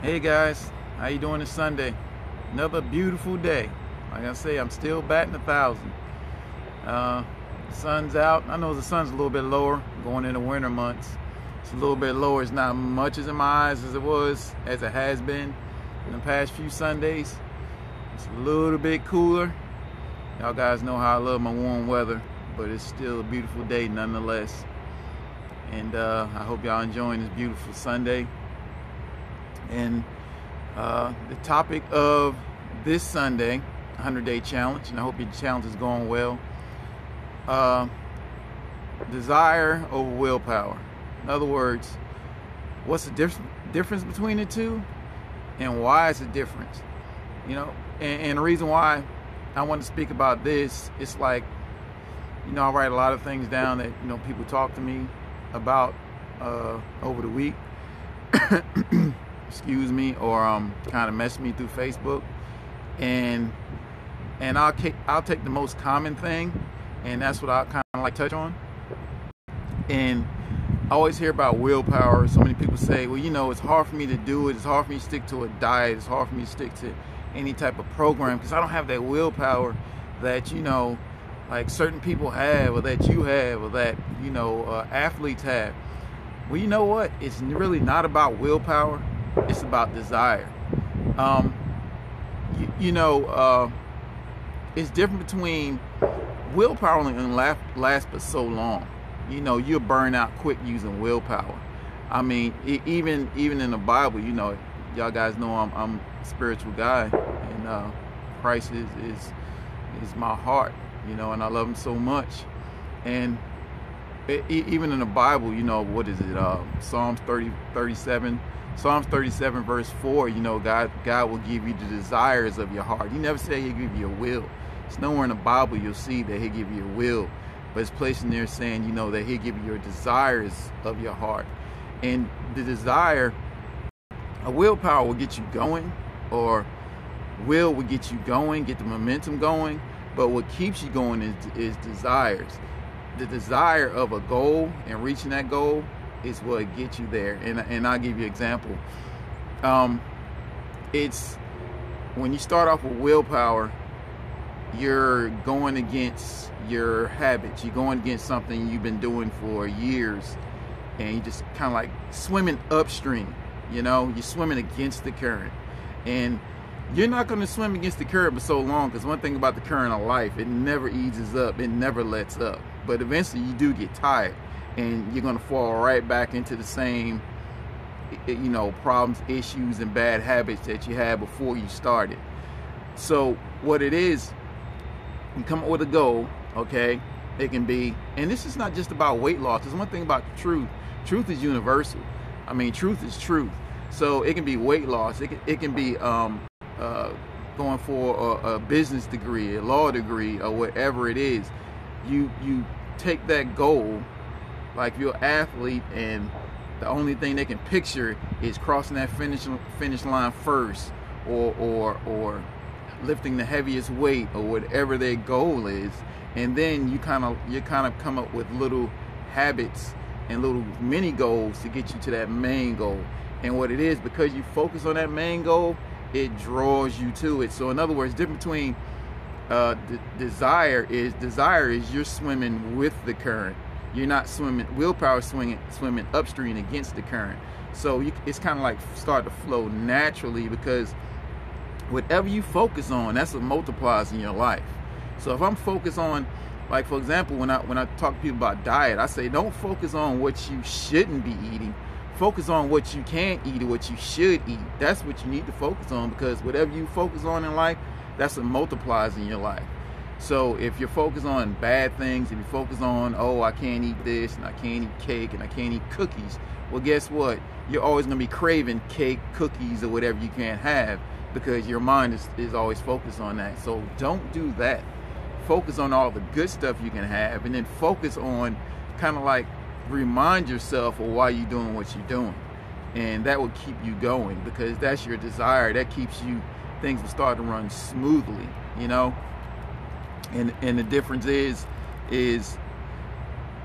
Hey guys, how you doing this Sunday? Another beautiful day. Like I say, I'm still batting 1,000. Sun's out. I know the sun's a little bit lower going into winter months. It's a little bit lower. It's not much as in my eyes as it has been in the past few Sundays. It's a little bit cooler. Y'all guys know how I love my warm weather, but it's still a beautiful day nonetheless. And I hope y'all enjoying this beautiful Sunday. And the topic of this Sunday, 100-day challenge, and I hope your challenge is going well. Desire over willpower. In other words, what's the difference between the two, and why is it different? You know, and the reason why I want to speak about this, it's like, you know, I write a lot of things down that, you know, people talk to me about over the week. Excuse me, or kind of mess me through Facebook, and I'll take the most common thing, and that's what I kind of like touch on. And I always hear about willpower. So many people say, well, you know, it's hard for me to do it. It's hard for me to stick to a diet. It's hard for me to stick to any type of program because I don't have that willpower that, you know, like certain people have, or that you have, or that, you know, athletes have. Well, you know what? It's really not about willpower. It's about desire. It's different between willpower only lasts but so long. You know, you'll burn out quick using willpower. I mean, even in the Bible, you know, y'all guys know I'm a spiritual guy, and Christ is my heart, you know, and I love him so much. And even in the Bible, you know, what is it? Psalms 37 verse 4, you know, God will give you the desires of your heart. He never said he'll give you a will. It's nowhere in the Bible you'll see that he'll give you a will, but it's placed in there saying, you know, that he'll give you your desires of your heart. And the desire, a willpower will get you going, or will get you going, get the momentum going, but what keeps you going is desires. The desire of a goal and reaching that goal is what gets you there. And I'll give you an example. It's when you start off with willpower, you're going against your habits. You're going against something you've been doing for years, and you just kind of like swimming upstream. You know, you're swimming against the current, and you're not going to swim against the current for so long, because one thing about the current of life, it never eases up, it never lets up. But eventually you do get tired, and you're going to fall right back into the same, you know, problems, issues, and bad habits that you had before you started. So what it is, you come up with a goal, okay? It can be, and this is not just about weight loss. There's one thing about truth. Truth is universal. I mean, truth is truth. So it can be weight loss. It can be going for a business degree, a law degree, or whatever it is. You take that goal, like you're an athlete, and the only thing they can picture is crossing that finish line first, or lifting the heaviest weight, or whatever their goal is. And then you kind of come up with little habits and little mini goals to get you to that main goal. And what it is, because you focus on that main goal, it draws you to it. So in other words, difference between desire is you're swimming with the current. You're not swimming, willpower swimming upstream against the current. So it's kind of like start to flow naturally, because whatever you focus on, that's what multiplies in your life. So if I'm focused on, like for example, when I talk to people about diet, I say don't focus on what you shouldn't be eating. Focus on what you can eat or what you should eat. That's what you need to focus on, because whatever you focus on in life, that's what multiplies in your life. So if you're focused on bad things, if you focus on, oh, I can't eat this, and I can't eat cake, and I can't eat cookies, well, guess what? You're always going to be craving cake, cookies, or whatever you can't have, because your mind is always focused on that. So don't do that. Focus on all the good stuff you can have, and then focus on kind of like remind yourself of why you're doing what you're doing. And that will keep you going, because that's your desire. That keeps you, things will start to run smoothly, you know. And the difference is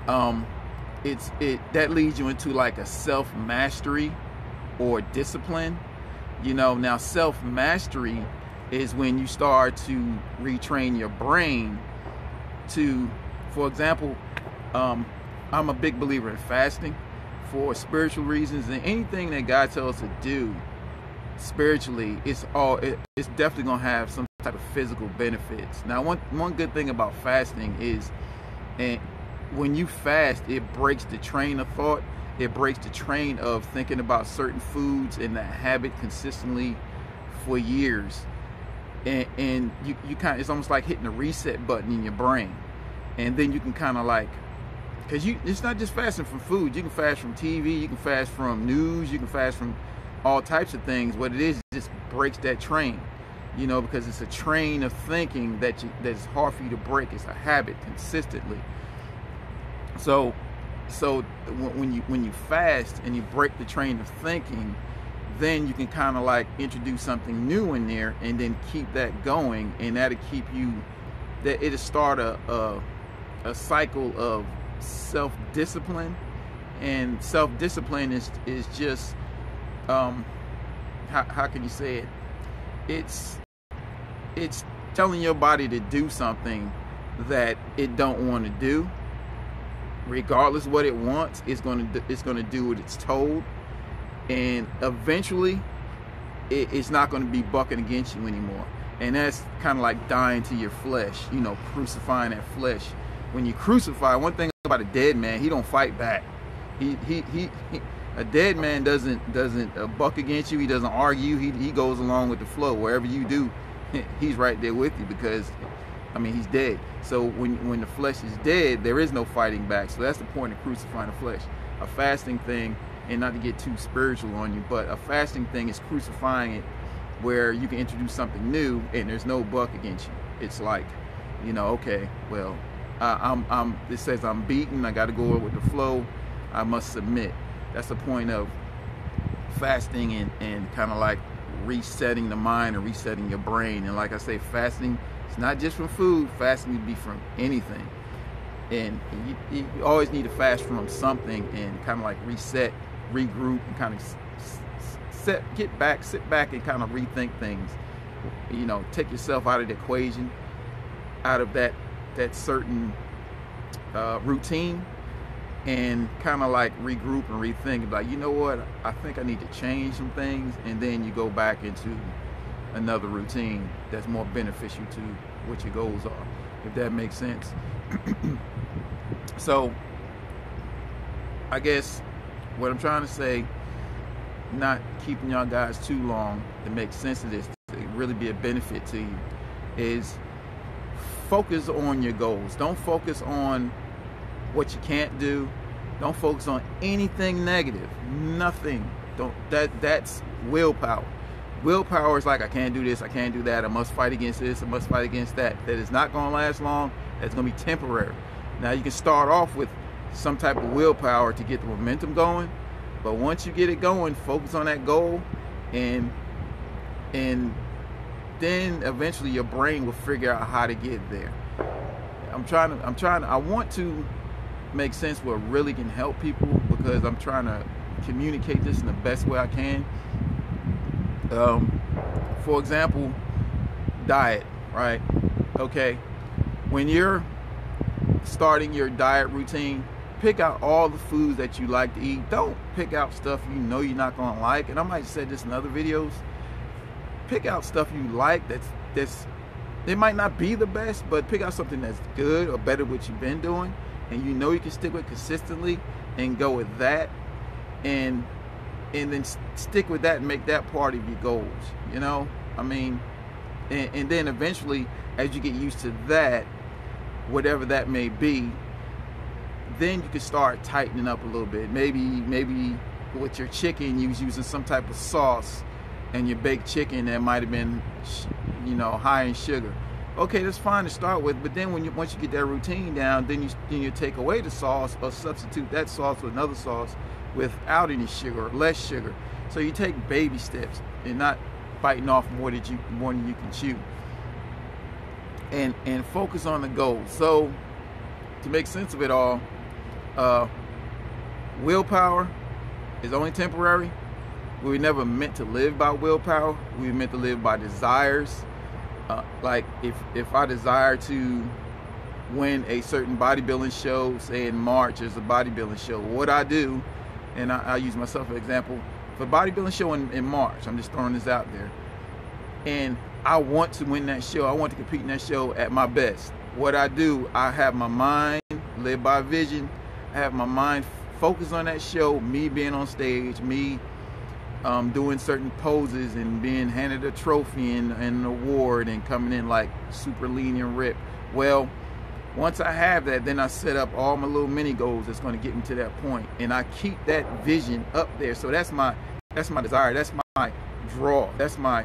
that leads you into like a self-mastery or discipline. Now self-mastery is when you start to retrain your brain to, for example, I'm a big believer in fasting for spiritual reasons, and anything that God tells us to do spiritually, it's definitely gonna have some type of physical benefits. Now, one good thing about fasting is, and when you fast, it breaks the train of thought. It breaks the train of thinking about certain foods and that habit consistently for years. And you kind of, it's almost like hitting a reset button in your brain. And then you can kind of like, because it's not just fasting from food. You can fast from TV, you can fast from news, you can fast from all types of things. What it is, it just breaks that train, because it's a train of thinking that's hard for you to break. It's a habit consistently. So when you fast and you break the train of thinking, then you can kind of like introduce something new in there and then keep that going, and that'll keep you, it'll start a cycle of self-discipline. And self-discipline is just how can you say it? It's telling your body to do something that it don't want to do. Regardless of what it wants, it's going to do what it's told, and eventually it's not going to be bucking against you anymore. And that's kind of like dying to your flesh, crucifying that flesh. When you crucify, one thing about a dead man, he don't fight back. A dead man doesn't buck against you. He doesn't argue. He goes along with the flow. Wherever you do, he's right there with you, because he's dead. So when the flesh is dead, there is no fighting back. So that's the point of crucifying the flesh. A fasting thing, and not to get too spiritual on you, but a fasting thing is crucifying it, where you can introduce something new and there's no buck against you. It's like, okay, well, it says I'm beaten. I got to go with the flow. I must submit. That's the point of fasting and kind of like resetting the mind and resetting your brain. And like I say, fasting, it's not just from food. Fasting can be from anything. And you always need to fast from something and kind of like reset, regroup, and kind of sit back and kind of rethink things. Take yourself out of the equation, out of that certain routine, and kind of like regroup and rethink. Like, you know what? I think I need to change some things, and then you go back into another routine that's more beneficial to what your goals are, if that makes sense. So I guess what I'm trying to say, not keeping y'all guys too long, to make sense of this, to really be a benefit to you, is focus on your goals. Don't focus on what you can't do. Don't focus on anything negative. Nothing. That's willpower. Willpower is like, I can't do this, I can't do that, I must fight against this, I must fight against that. That is not going to last long. That's going to be temporary. Now, you can start off with some type of willpower to get the momentum going, but once you get it going, focus on that goal, and then eventually your brain will figure out how to get there. I want to make sense what really can help people, because I'm trying to communicate this in the best way I can. For example, diet, right? Okay, when you're starting your diet routine, pick out all the foods that you like to eat. Don't pick out stuff you know you're not going to like. And I might have said this in other videos. Pick out stuff you like that's it might not be the best, but pick out something that's good or better what you've been doing, and you know you can stick with consistently, and go with that, and then stick with that and make that part of your goals. And then eventually, as you get used to that, whatever that may be, then you can start tightening up a little bit. Maybe with your chicken, you was using some type of sauce, and your baked chicken that might have been, high in sugar. Okay, that's fine to start with, but then once you get that routine down, then you take away the sauce or substitute that sauce with another sauce without any sugar or less sugar. So you take baby steps and not biting off more than you can chew. And focus on the goal. So to make sense of it all, willpower is only temporary. We were never meant to live by willpower. We were meant to live by desires. Like if I desire to win a certain bodybuilding show, say in March there's a bodybuilding show, what I do, and I use myself as an example, for bodybuilding show in March, I'm just throwing this out there, and I want to win that show, I want to compete in that show at my best. What I do, I have my mind led by vision, I have my mind focused on that show, me being on stage, me doing certain poses and being handed a trophy and an award and coming in like super lean and ripped. Well, once I have that, then I set up all my little mini goals that's going to get me to that point, and I keep that vision up there. So that's my desire, that's my draw, that's my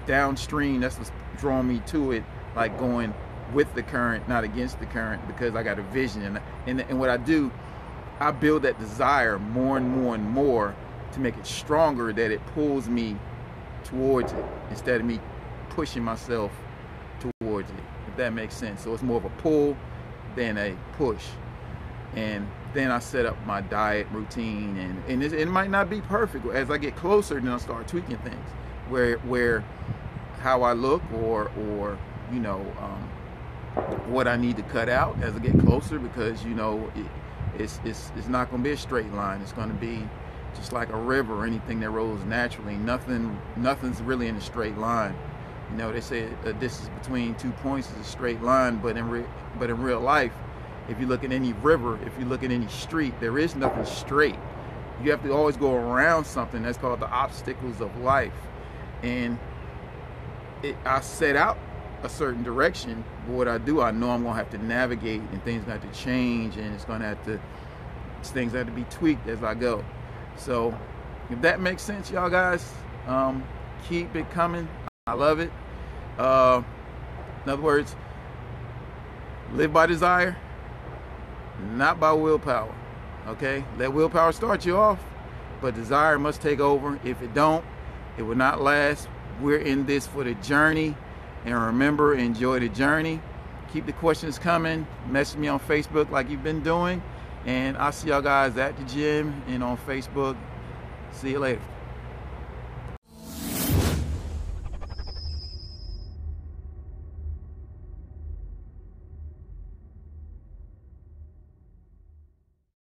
downstream, that's what's drawing me to it, like going with the current, not against the current, because I got a vision. And what I do, I build that desire more and more and more to make it stronger, that it pulls me towards it instead of me pushing myself towards it, if that makes sense. So it's more of a pull than a push. And then I set up my diet routine, and it might not be perfect. As I get closer, then I start tweaking things where how I look or you know, what I need to cut out as I get closer, because you know it's not going to be a straight line. It's going to be just like a river or anything that rolls naturally. Nothing's really in a straight line. You know, they say a distance between 2 points is a straight line, but in real life, if you look at any river, if you look at any street, there is nothing straight. You have to always go around something. That's called the obstacles of life. And I set out a certain direction, but what I do, I know I'm gonna have to navigate, and things have to change, and things have to be tweaked as I go. So if that makes sense, y'all guys, keep it coming. I love it. In other words, live by desire, not by willpower. Okay, let willpower start you off, but desire must take over. If it don't, it will not last. We're in this for the journey, and remember, enjoy the journey. Keep the questions coming. Message me on Facebook like you've been doing, and I'll see y'all guys at the gym and on Facebook. See you later.